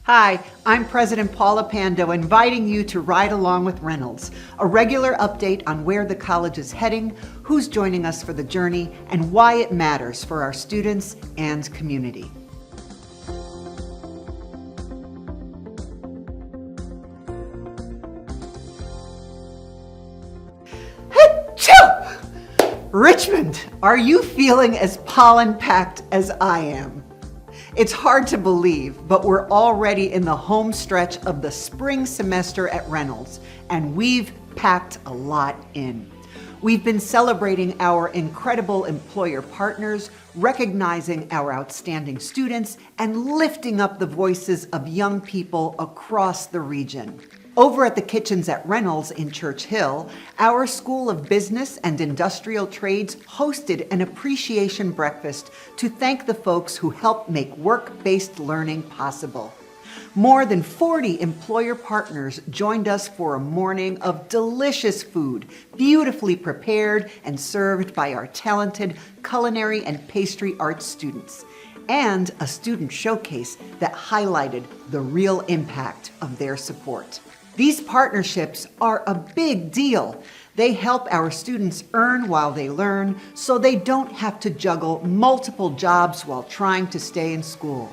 Hi, I'm President Paula Pando, inviting you to Ride Along with Reynolds, a regular update on where the college is heading, who's joining us for the journey, and why it matters for our students and community. Achoo! Richmond, are you feeling as pollen-packed as I am? It's hard to believe, but we're already in the home stretch of the spring semester at Reynolds, and we've packed a lot in. We've been celebrating our incredible employer partners, recognizing our outstanding students, and lifting up the voices of young people across the region. Over at the kitchens at Reynolds in Church Hill, our School of Business and Industrial Trades hosted an appreciation breakfast to thank the folks who helped make work-based learning possible. More than 40 employer partners joined us for a morning of delicious food, beautifully prepared and served by our talented culinary and pastry arts students, and a student showcase that highlighted the real impact of their support. These partnerships are a big deal. They help our students earn while they learn, so they don't have to juggle multiple jobs while trying to stay in school.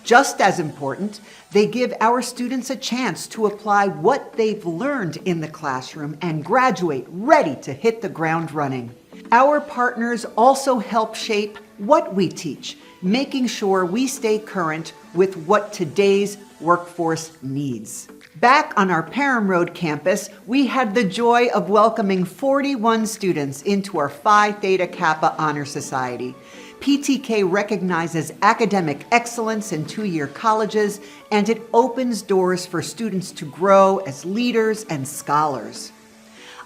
Just as important, they give our students a chance to apply what they've learned in the classroom and graduate ready to hit the ground running. Our partners also help shape what we teach, making sure we stay current with what today's workforce needs. Back on our Parham Road campus, we had the joy of welcoming 41 students into our Phi Theta Kappa Honor Society. PTK recognizes academic excellence in two-year colleges, and it opens doors for students to grow as leaders and scholars.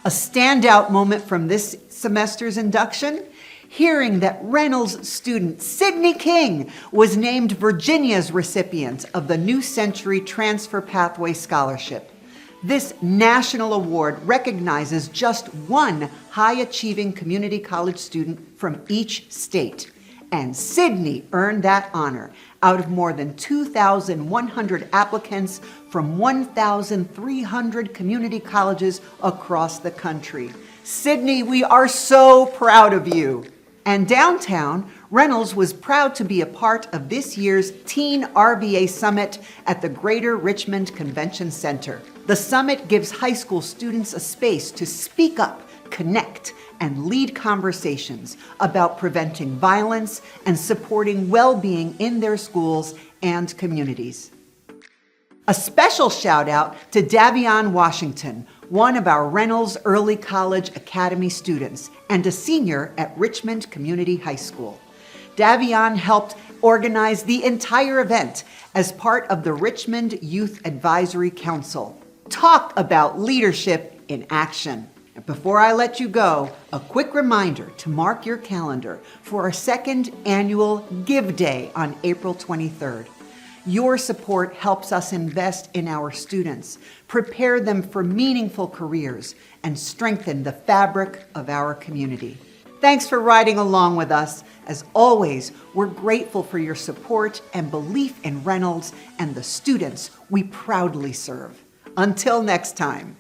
A standout moment from this semester's induction: hearing that Reynolds student Sydney King was named Virginia's recipient of the New Century Transfer Pathway Scholarship. This national award recognizes just one high-achieving community college student from each state, and Sydney earned that honor out of more than 2,100 applicants from 1,300 community colleges across the country. Sydney, we are so proud of you. And downtown, Reynolds was proud to be a part of this year's Teen RVA Summit at the Greater Richmond Convention Center. The summit gives high school students a space to speak up, connect, and lead conversations about preventing violence and supporting well-being in their schools and communities. A special shout out to Davion Washington, one of our Reynolds Early College Academy students and a senior at Richmond Community High School. Davion helped organize the entire event as part of the Richmond Youth Advisory Council. Talk about leadership in action. And before I let you go, a quick reminder to mark your calendar for our second annual Give Day on April 23rd. Your support helps us invest in our students, prepare them for meaningful careers, and strengthen the fabric of our community. Thanks for riding along with us. As always, we're grateful for your support and belief in Reynolds and the students we proudly serve. Until next time.